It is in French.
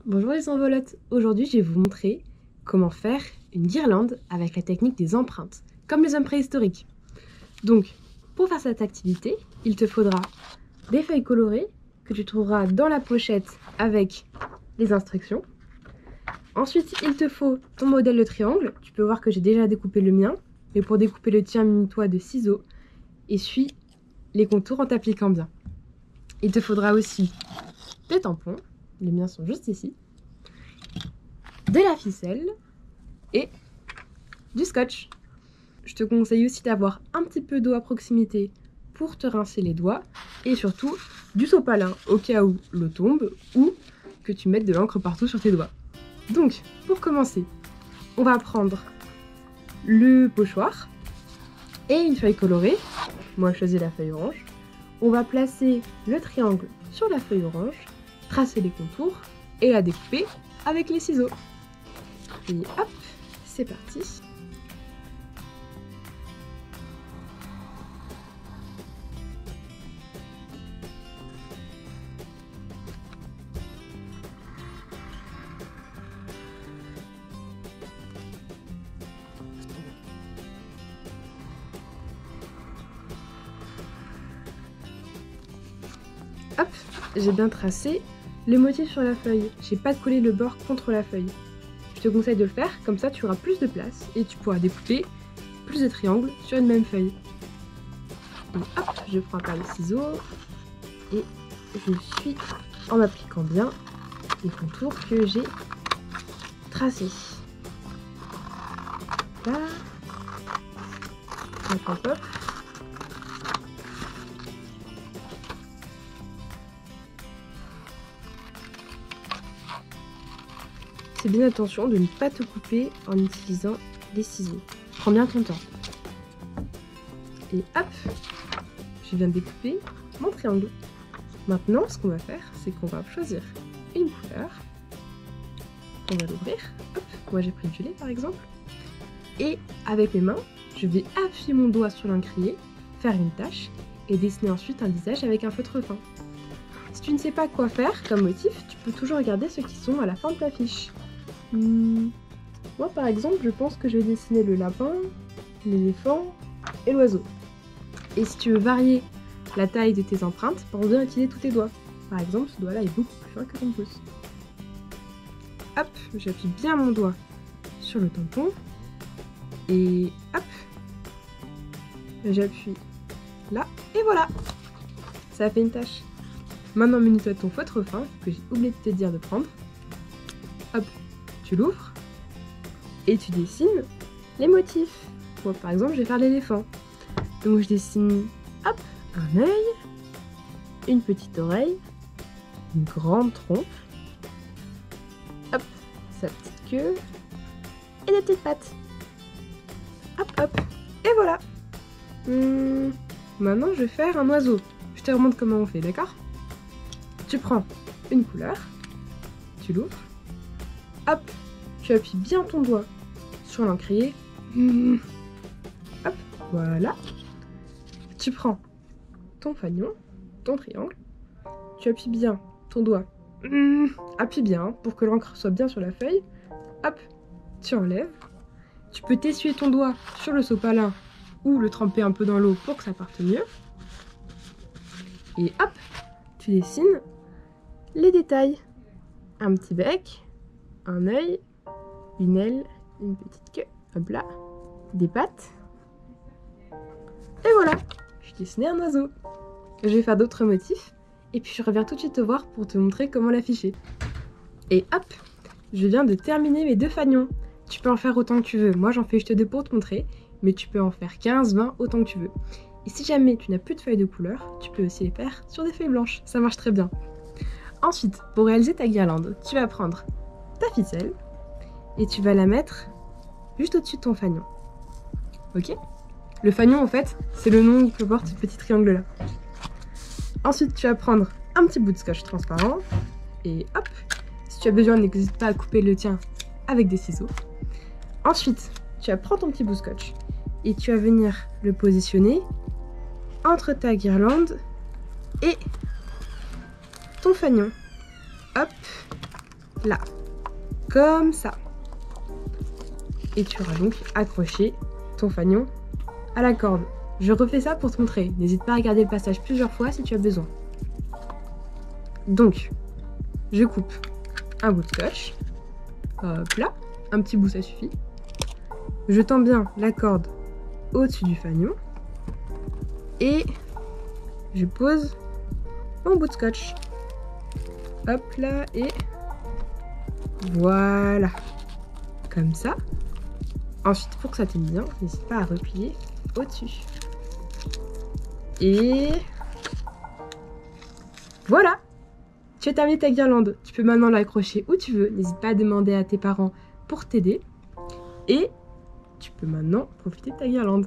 Bonjour les enveloppes, aujourd'hui je vais vous montrer comment faire une guirlande avec la technique des empreintes, comme les hommes préhistoriques. Donc, pour faire cette activité, il te faudra des feuilles colorées que tu trouveras dans la pochette avec les instructions. Ensuite, il te faut ton modèle de triangle, tu peux voir que j'ai déjà découpé le mien, mais pour découper le tien, munis-toi de ciseaux et suis les contours en t'appliquant bien. Il te faudra aussi des tampons. Les miens sont juste ici, de la ficelle et du scotch. Je te conseille aussi d'avoir un petit peu d'eau à proximité pour te rincer les doigts et surtout du sopalin au cas où l'eau tombe ou que tu mettes de l'encre partout sur tes doigts. Donc, pour commencer, on va prendre le pochoir et une feuille colorée. Moi, je choisis la feuille orange. On va placer le triangle sur la feuille orange, tracer les contours et la découper avec les ciseaux. Et hop, c'est parti. Hop, j'ai bien tracé le motif sur la feuille. J'ai pas collé le bord contre la feuille. Je te conseille de le faire, comme ça tu auras plus de place et tu pourras découper plus de triangles sur une même feuille. Et hop, je prends un paire de ciseaux et je suis en appliquant bien les contours que j'ai tracés. Là, hop, hop, hop. Fais bien attention de ne pas te couper en utilisant les ciseaux. Prends bien ton temps. Et hop, je viens de découper mon triangle. Maintenant, ce qu'on va faire, c'est qu'on va choisir une couleur. On va l'ouvrir. Hop, moi j'ai pris le violet par exemple. Et avec mes mains, je vais appuyer mon doigt sur l'encrier, faire une tache et dessiner ensuite un visage avec un feutre fin. Si tu ne sais pas quoi faire comme motif, tu peux toujours regarder ceux qui sont à la fin de ta fiche. Moi par exemple, je pense que je vais dessiner le lapin, l'éléphant et l'oiseau. Et si tu veux varier la taille de tes empreintes, pense bien à utiliser tous tes doigts. Par exemple, ce doigt-là est beaucoup plus fin que ton pouce. Hop, j'appuie bien mon doigt sur le tampon. Et hop, j'appuie là, et voilà, ça a fait une tache. Maintenant, munis-toi de ton feutre fin, que j'ai oublié de te dire de prendre. Hop, tu l'ouvres, et tu dessines les motifs. Moi, par exemple, je vais faire l'éléphant. Donc, je dessine, hop, un œil, une petite oreille, une grande trompe, hop, sa petite queue, et des petites pattes. Hop, hop, et voilà. Maintenant, je vais faire un oiseau. Je te remontre comment on fait, d'accord? Tu prends une couleur, tu l'ouvres, hop, tu appuies bien ton doigt sur l'encrier, hop, voilà. Tu prends ton fanion, ton triangle, tu appuies bien ton doigt, appuie bien pour que l'encre soit bien sur la feuille, hop, tu enlèves. Tu peux t'essuyer ton doigt sur le sopalin ou le tremper un peu dans l'eau pour que ça parte mieux. Et hop, tu dessines les détails. Un petit bec, un œil, une aile, une petite queue, hop là, des pattes. Et voilà, j'ai dessiné un oiseau. Je vais faire d'autres motifs et puis je reviens tout de suite te voir pour te montrer comment l'afficher. Et hop, je viens de terminer mes deux fanions. Tu peux en faire autant que tu veux. Moi, j'en fais juste deux pour te montrer, mais tu peux en faire 15, 20, autant que tu veux. Et si jamais tu n'as plus de feuilles de couleur, tu peux aussi les faire sur des feuilles blanches. Ça marche très bien. Ensuite, pour réaliser ta guirlande, tu vas prendre ta ficelle et tu vas la mettre juste au-dessus de ton fanion. Ok? Le fanion, en fait, c'est le nom que porte ce petit triangle-là. Ensuite, tu vas prendre un petit bout de scotch transparent et hop, si tu as besoin, n'hésite pas à couper le tien avec des ciseaux. Ensuite, tu vas prendre ton petit bout de scotch et tu vas venir le positionner entre ta guirlande et ton fanion. Hop. là, comme ça. Et tu auras donc accroché ton fanion à la corde. Je refais ça pour te montrer. N'hésite pas à regarder le passage plusieurs fois si tu as besoin. Donc, je coupe un bout de scotch. Hop là, un petit bout ça suffit. Je tends bien la corde au-dessus du fanion. Et je pose mon bout de scotch. Hop là, et voilà. Comme ça. Ensuite, pour que ça tienne bien, n'hésite pas à replier au-dessus. Et voilà, tu as terminé ta guirlande. Tu peux maintenant l'accrocher où tu veux. N'hésite pas à demander à tes parents pour t'aider. Et tu peux maintenant profiter de ta guirlande.